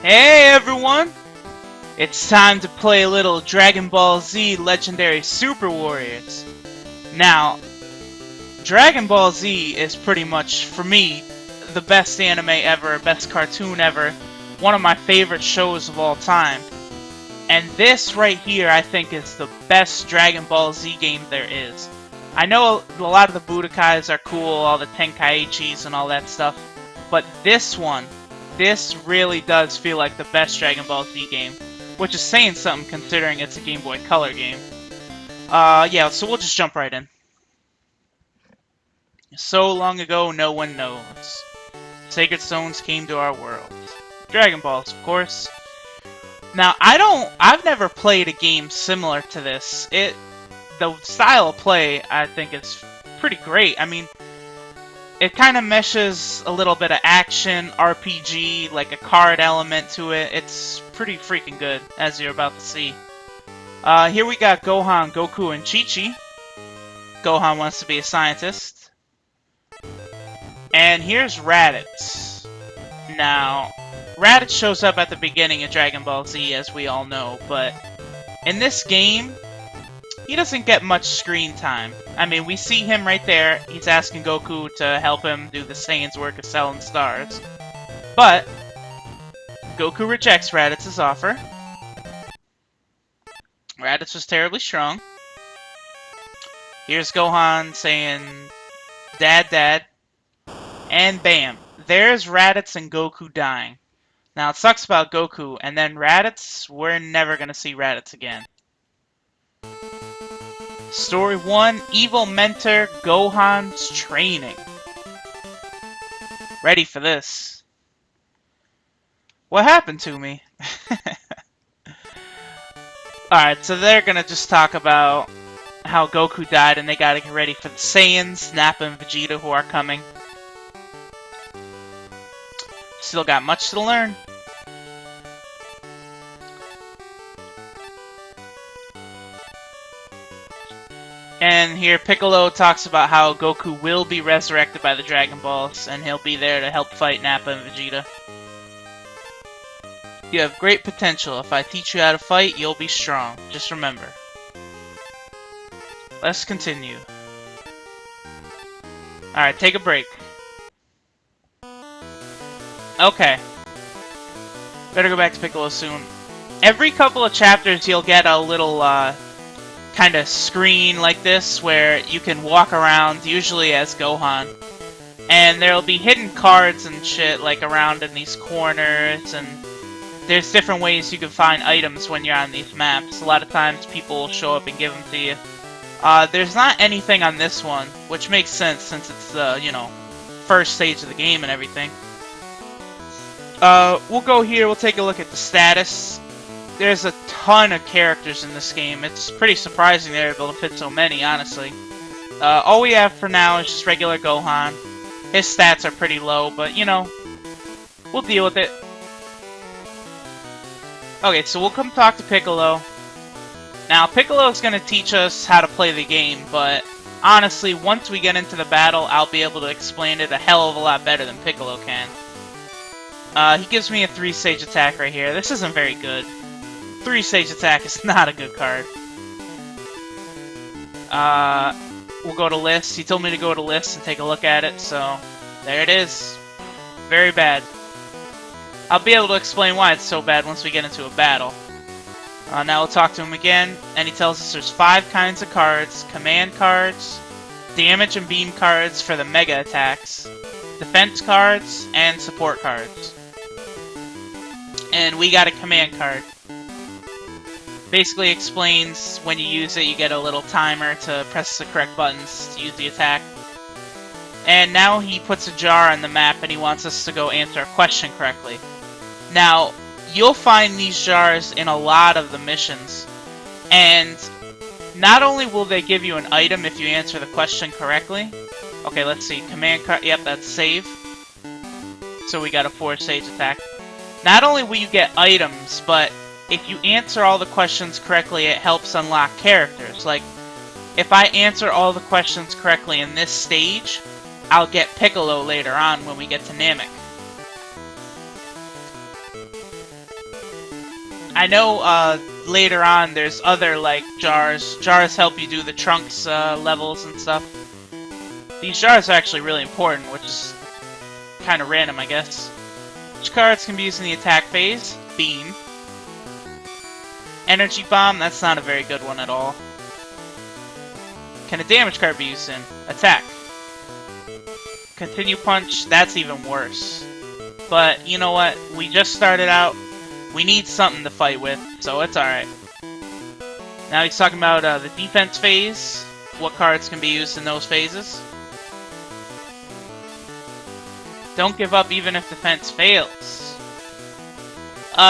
Hey everyone! It's time to play a little Dragon Ball Z Legendary Super Warriors. Now, Dragon Ball Z is pretty much, for me, the best anime ever, best cartoon ever, one of my favorite shows of all time. And this right here, I think, is the best Dragon Ball Z game there is. I know a lot of the Budokais are cool, all the Tenkaichis and all that stuff, but this really does feel like the best Dragon Ball Z game, which is saying something considering it's a Game Boy Color game. Yeah, so we'll just jump right in. So long ago, no one knows. Sacred stones came to our world. Dragon Balls, of course. Now, I've never played a game similar to this. The style of play, I think, is pretty great. I mean, it kind of meshes a little bit of action, RPG, like a card element to it. It's pretty freaking good, as you're about to see. Here we got Gohan, Goku, and Chi-Chi. Gohan wants to be a scientist. And here's Raditz. Now, Raditz shows up at the beginning of Dragon Ball Z, as we all know, but in this game, he doesn't get much screen time. I mean, we see him right there. He's asking Goku to help him do the Saiyan's work of selling stars. But Goku rejects Raditz's offer. Raditz was terribly strong. Here's Gohan saying, "Dad, Dad." And bam, there's Raditz and Goku dying. Now, it sucks about Goku, and then Raditz, we're never going to see Raditz again. Story 1, Evil Mentor Gohan's Training. Ready for this. What happened to me? Alright, so they're gonna just talk about how Goku died and they gotta get ready for the Saiyans, Nappa and Vegeta who are coming. Still got much to learn. And here Piccolo talks about how Goku will be resurrected by the Dragon Balls, and he'll be there to help fight Nappa and Vegeta. You have great potential. If I teach you how to fight, you'll be strong. Just remember. Let's continue. Alright, take a break. Okay. Better go back to Piccolo soon. Every couple of chapters you'll get a little, kind of screen like this where you can walk around, usually as Gohan, and there'll be hidden cards and shit like around in these corners, and there's different ways you can find items when you're on these maps. A lot of times people will show up and give them to you. There's not anything on this one, which makes sense since it's the, first stage of the game and everything. We'll go here, we'll take a look at the status. There's a ton of characters in this game. It's pretty surprising they're able to fit so many, honestly. All we have for now is just regular Gohan. His stats are pretty low, but, we'll deal with it. Okay, so we'll come talk to Piccolo. Now, Piccolo's gonna teach us how to play the game, but honestly, once we get into the battle, I'll be able to explain it a hell of a lot better than Piccolo can. He gives me a 3-stage attack right here. This isn't very good. 3-stage attack is not a good card. We'll go to list. He told me to go to list and take a look at it, so there it is. Very bad. I'll be able to explain why it's so bad once we get into a battle. Now we'll talk to him again, and he tells us there's 5 kinds of cards: command cards, damage and beam cards for the mega attacks, defense cards, and support cards. And we got a command card. Basically explains when you use it, you get a little timer to press the correct buttons to use the attack. And now he puts a jar on the map and he wants us to go answer a question correctly. Now, you'll find these jars in a lot of the missions. And not only will they give you an item if you answer the question correctly. Okay, let's see. Command card. Yep, that's save. So we got a 4-stage attack. Not only will you get items, but if you answer all the questions correctly, it helps unlock characters. Like, if I answer all the questions correctly in this stage, I'll get Piccolo later on when we get to Namek. I know later on there's other like jars. Jars help you do the Trunks levels and stuff. These jars are actually really important, which is kind of random, I guess. Which cards can be used in the attack phase? Beam. Energy Bomb, that's not a very good one at all. Can a damage card be used in? Attack. Continue Punch, that's even worse. But, you know what? We just started out. We need something to fight with, so it's alright. Now he's talking about the defense phase. What cards can be used in those phases? Don't give up even if defense fails.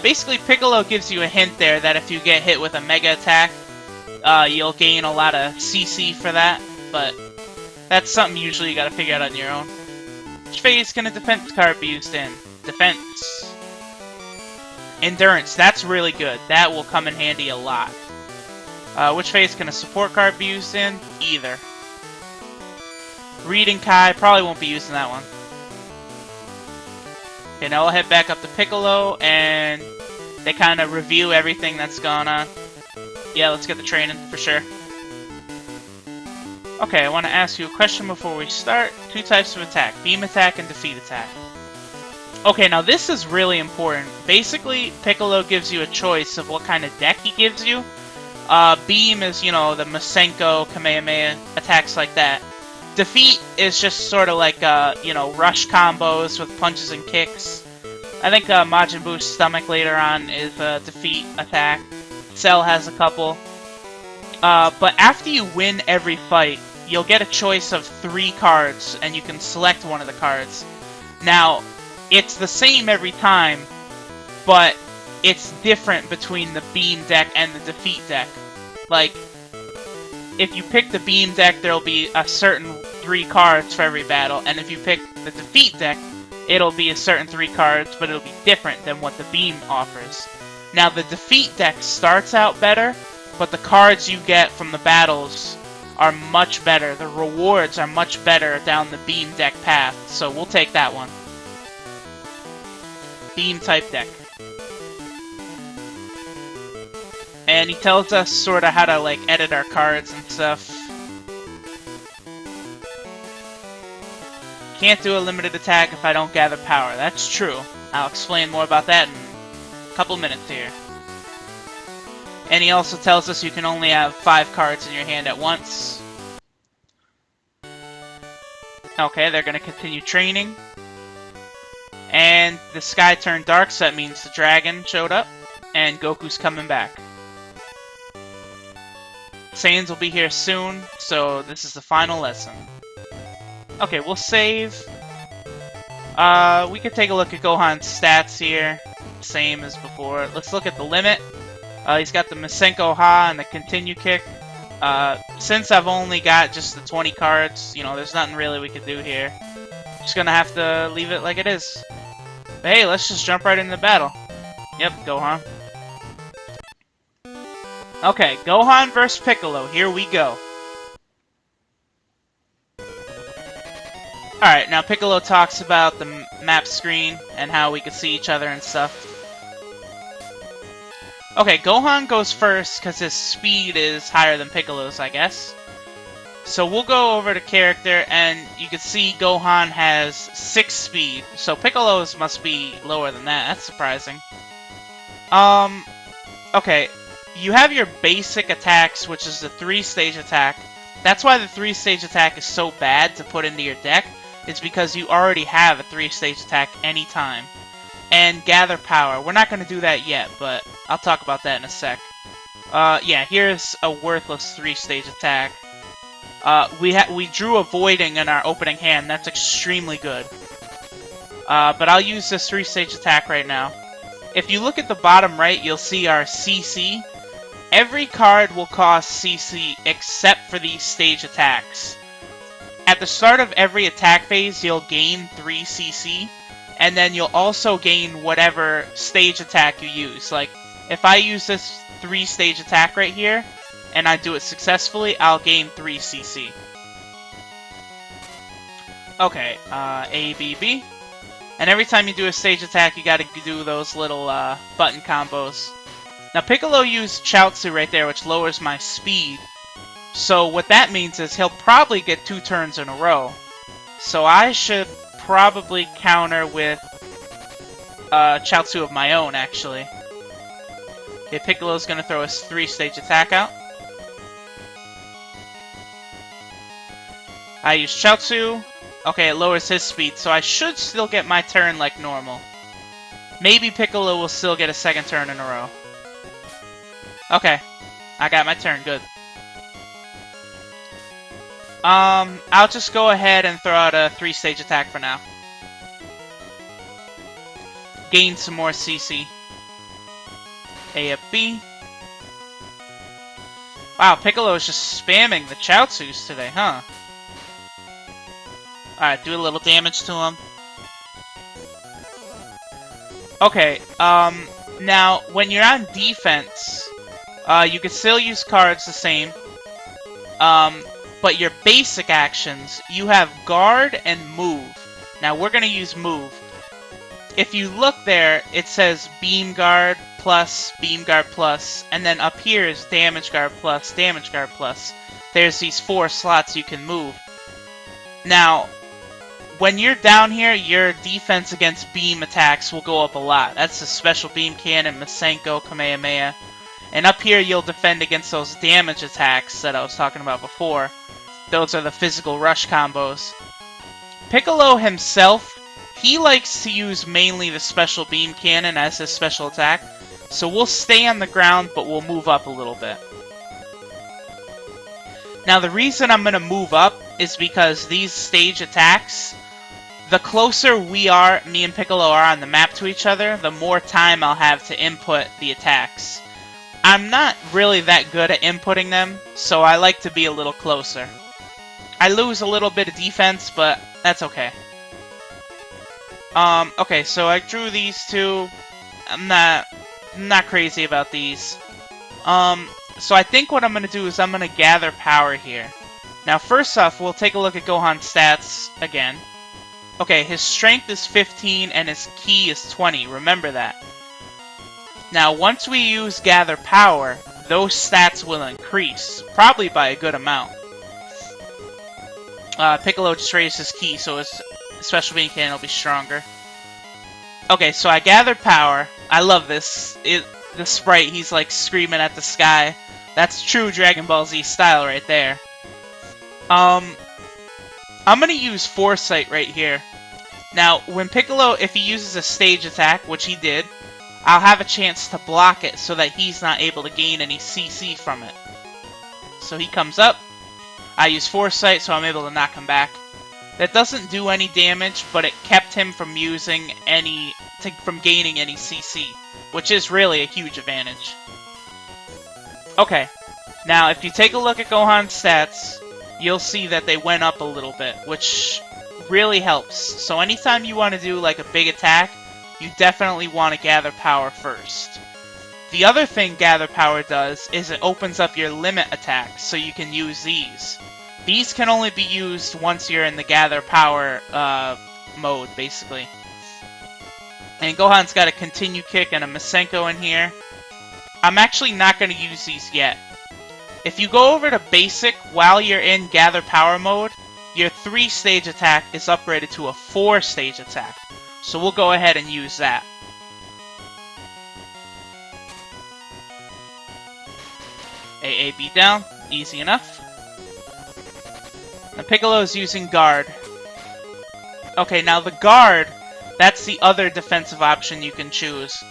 Basically, Piccolo gives you a hint there that if you get hit with a Mega Attack, you'll gain a lot of CC for that, but that's something usually you gotta figure out on your own. Which phase can a defense card be used in? Defense. Endurance, that's really good. That will come in handy a lot. Which phase can a support card be used in? Either. Reading Kai, probably won't be used in that one. Okay, now we'll head back up to Piccolo, and they kind of review everything that's gone on. Yeah, let's get the training, for sure. Okay, I want to ask you a question before we start. 2 types of attack, beam attack and defeat attack. Okay, now this is really important. Basically, Piccolo gives you a choice of what kind of deck he gives you. Beam is, you know, the Masenko, Kamehameha, attacks like that. Defeat is just sort of like, you know, rush combos with punches and kicks. I think Majin Buu's stomach later on is a defeat attack. Cell has a couple. But after you win every fight, you'll get a choice of 3 cards, and you can select one of the cards. Now, it's the same every time, but it's different between the Beam deck and the Defeat deck. Like, if you pick the Beam deck, there'll be a certain 3 cards for every battle, and if you pick the Defeat deck, it'll be a certain 3 cards, but it'll be different than what the Beam offers. Now, the Defeat deck starts out better, but the cards you get from the battles are much better. The rewards are much better down the Beam deck path, so we'll take that one. Beam type deck. And he tells us sort of how to like edit our cards and stuff. Can't do a limited attack if I don't gather power. That's true. I'll explain more about that in a couple minutes here. And he also tells us you can only have 5 cards in your hand at once. Okay, they're going to continue training. And the sky turned dark, so that means the dragon showed up. And Goku's coming back. Saiyans will be here soon, so this is the final lesson. Okay, we'll save. We could take a look at Gohan's stats here. Same as before. Let's look at the limit. He's got the Masenko Ha and the Continue Kick. Since I've only got just the 20 cards, you know, there's nothing really we could do here. Just gonna have to leave it like it is. But hey, let's just jump right into the battle. Yep, Gohan. Okay, Gohan vs. Piccolo. Here we go. Alright, now Piccolo talks about the map screen and how we can see each other and stuff. Okay, Gohan goes first because his speed is higher than Piccolo's, I guess. So we'll go over to character, and you can see Gohan has 6 speed. So Piccolo's must be lower than that. That's surprising. Okay. You have your basic attacks, which is the 3-stage attack. That's why the 3-stage attack is so bad to put into your deck. It's because you already have a 3-stage attack anytime. And gather power. We're not going to do that yet, but I'll talk about that in a sec. Yeah, here's a worthless 3-stage attack. We drew Avoiding in our opening hand. That's extremely good. But I'll use this 3-stage attack right now. If you look at the bottom right, you'll see our CC. Every card will cost CC except for these stage attacks. At the start of every attack phase, you'll gain 3 CC. And then you'll also gain whatever stage attack you use. Like, if I use this 3-stage attack right here, and I do it successfully, I'll gain 3 CC. Okay, A, B, B. And every time you do a stage attack, you gotta do those little button combos. Now Piccolo used Chaozu right there, which lowers my speed. So what that means is he'll probably get 2 turns in a row. So I should probably counter with Chaozu of my own, actually. Okay, Piccolo's gonna throw his 3-stage attack out. I use Chaozu. Okay, it lowers his speed, so I should still get my turn like normal. Maybe Piccolo will still get a 2nd turn in a row. Okay, I got my turn, good. I'll just go ahead and throw out a 3-stage attack for now. Gain some more CC. A up B. Wow, Piccolo is just spamming the Chaozus today, huh? Alright, do a little damage to him. Okay, now, when you're on defense, you can still use cards the same. But your basic actions, you have guard and move. Now we're going to use move. If you look there, it says beam guard plus, and then up here is damage guard plus, damage guard plus. There's these 4 slots you can move. Now, when you're down here, your defense against beam attacks will go up a lot. That's the special beam cannon, Masenko, Kamehameha. And up here, you'll defend against those damage attacks that I was talking about before. Those are the physical rush combos. Piccolo himself, he likes to use mainly the special beam cannon as his special attack. So we'll stay on the ground, but we'll move up a little bit. Now the reason I'm going to move up is because these stage attacks, the closer we are, me and Piccolo are on the map to each other, the more time I'll have to input the attacks. I'm not really that good at inputting them, so I like to be a little closer. I lose a little bit of defense, but that's okay. Okay, so I drew these 2. I'm not crazy about these. So I think what I'm going to do is I'm going to gather power here. Now, first off, we'll take a look at Gohan's stats again. Okay, his strength is 15 and his ki is 20. Remember that. Now, once we use gather power, those stats will increase, probably by a good amount. Piccolo just raised his ki, so his special beam cannon will be stronger. Okay, so I gathered power. I love this. The sprite, he's like screaming at the sky. That's true Dragon Ball Z style right there. I'm gonna use Foresight right here. Now, when Piccolo, if he uses a stage attack, which he did, I'll have a chance to block it so that he's not able to gain any CC from it. So he comes up. I use Foresight, so I'm able to knock him back. That doesn't do any damage, but it kept him from gaining any CC, which is really a huge advantage. Okay, now if you take a look at Gohan's stats, you'll see that they went up a little bit, which really helps. So anytime you want to do like a big attack, you definitely want to gather power first. The other thing gather power does is it opens up your limit attacks, so you can use these. These can only be used once you're in the gather power mode, basically. And Gohan's got a continue kick and a Masenko in here. I'm actually not going to use these yet. If you go over to basic while you're in gather power mode, your 3-stage attack is upgraded to a 4-stage attack. So we'll go ahead and use that. AA beat down, easy enough. And Piccolo is using guard. Okay, now the guard, that's the other defensive option you can choose.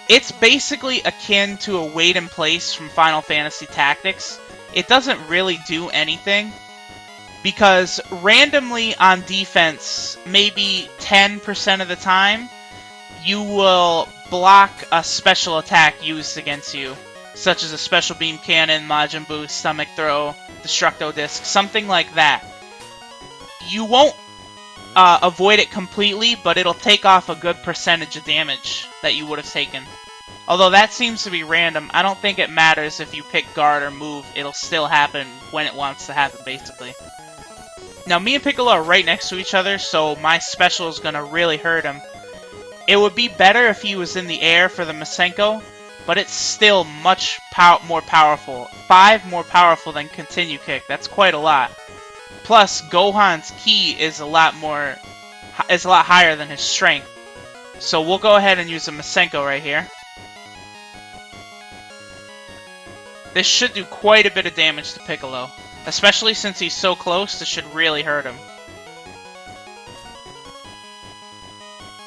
It's basically akin to a wait in place from Final Fantasy Tactics. It doesn't really do anything, because randomly on defense, maybe 10% of the time, you will block a special attack used against you, such as a special beam cannon, Majin Buu, stomach throw, Destructo Disc, something like that. You won't avoid it completely, but it'll take off a good percentage of damage that you would have taken. Although that seems to be random, I don't think it matters if you pick guard or move, it'll still happen when it wants to happen, basically. Now, me and Piccolo are right next to each other, so my special is going to really hurt him. It would be better if he was in the air for the Masenko, but it's still much more powerful. 5 more powerful than Continue Kick. That's quite a lot. Plus, Gohan's ki is a lot higher than his strength. So we'll go ahead and use a Masenko right here. This should do quite a bit of damage to Piccolo. Especially since he's so close, this should really hurt him.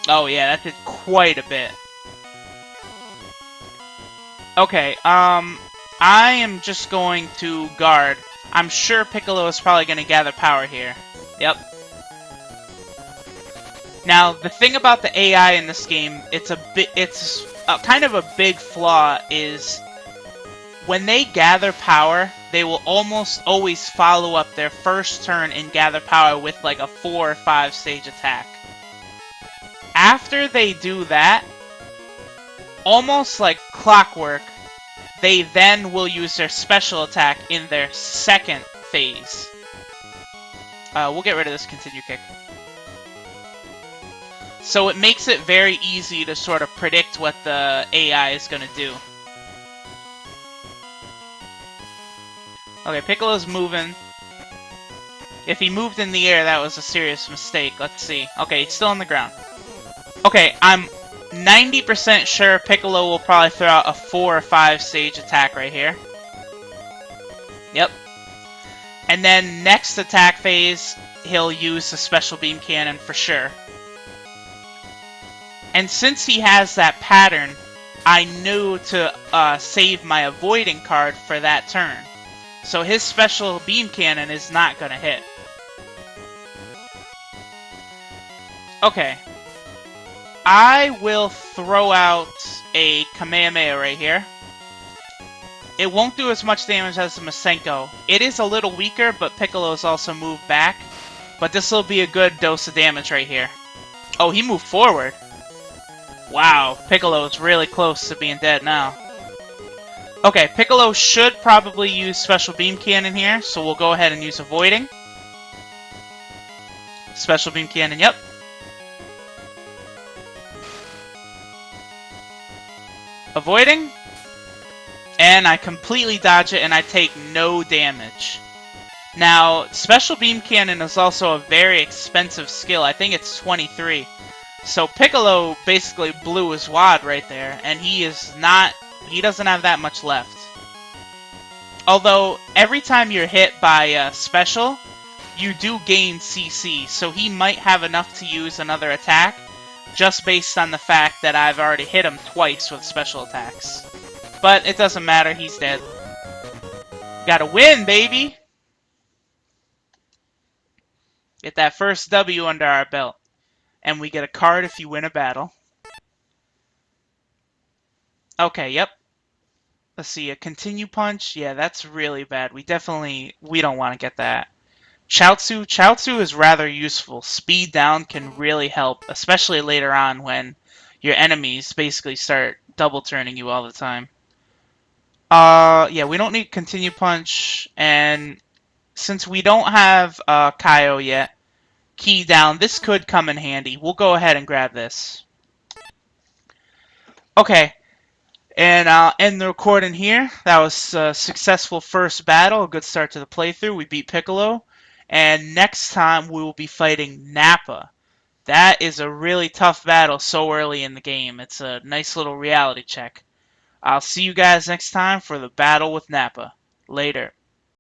Oh yeah, that did quite a bit. Okay, I am just going to guard. I'm sure Piccolo is probably going to gather power here. Yep. Now, the thing about the AI in this game, it's kind of a big flaw, is when they gather power, they will almost always follow up their first turn and gather power with like a 4 or 5 stage attack. After they do that, almost like clockwork, they then will use their special attack in their second phase. We'll get rid of this Continue Kick. So it makes it very easy to sort of predict what the AI is going to do. Okay, Piccolo's moving. If he moved in the air, that was a serious mistake. Let's see. Okay, he's still on the ground. Okay, I'm 90% sure Piccolo will probably throw out a 4 or 5 stage attack right here. Yep. And then next attack phase, he'll use the Special Beam Cannon for sure. And since he has that pattern, I knew to save my avoiding card for that turn. So his Special Beam Cannon is not going to hit. Okay. I will throw out a Kamehameha right here. It won't do as much damage as the Masenko. It is a little weaker, but Piccolo's also moved back. But this will be a good dose of damage right here. Oh, he moved forward. Wow, Piccolo's really close to being dead now. Okay, Piccolo should probably use Special Beam Cannon here, so we'll go ahead and use Avoiding. Special Beam Cannon, yep. Avoiding. And I completely dodge it and I take no damage. Now, Special Beam Cannon is also a very expensive skill. I think it's 23. So Piccolo basically blew his wad right there, and he doesn't have that much left. Although, every time you're hit by Special, you do gain CC, so he might have enough to use another attack, just based on the fact that I've already hit him twice with special attacks. But it doesn't matter, he's dead. Gotta win, baby! Get that first W under our belt. And we get a card if you win a battle. Okay, yep. Let's see, a Continue Punch. Yeah, that's really bad. We don't want to get that. Chaozu is rather useful. Speed down can really help, especially later on when your enemies basically start double turning you all the time. Yeah, we don't need Continue Punch, and since we don't have Kaio yet, Key down, this could come in handy. We'll go ahead and grab this. Okay, and I'll end the recording here. That was a successful first battle, a good start to the playthrough. We beat Piccolo, and next time we will be fighting Nappa. That is a really tough battle so early in the game. It's a nice little reality check. I'll see you guys next time for the battle with Nappa. Later.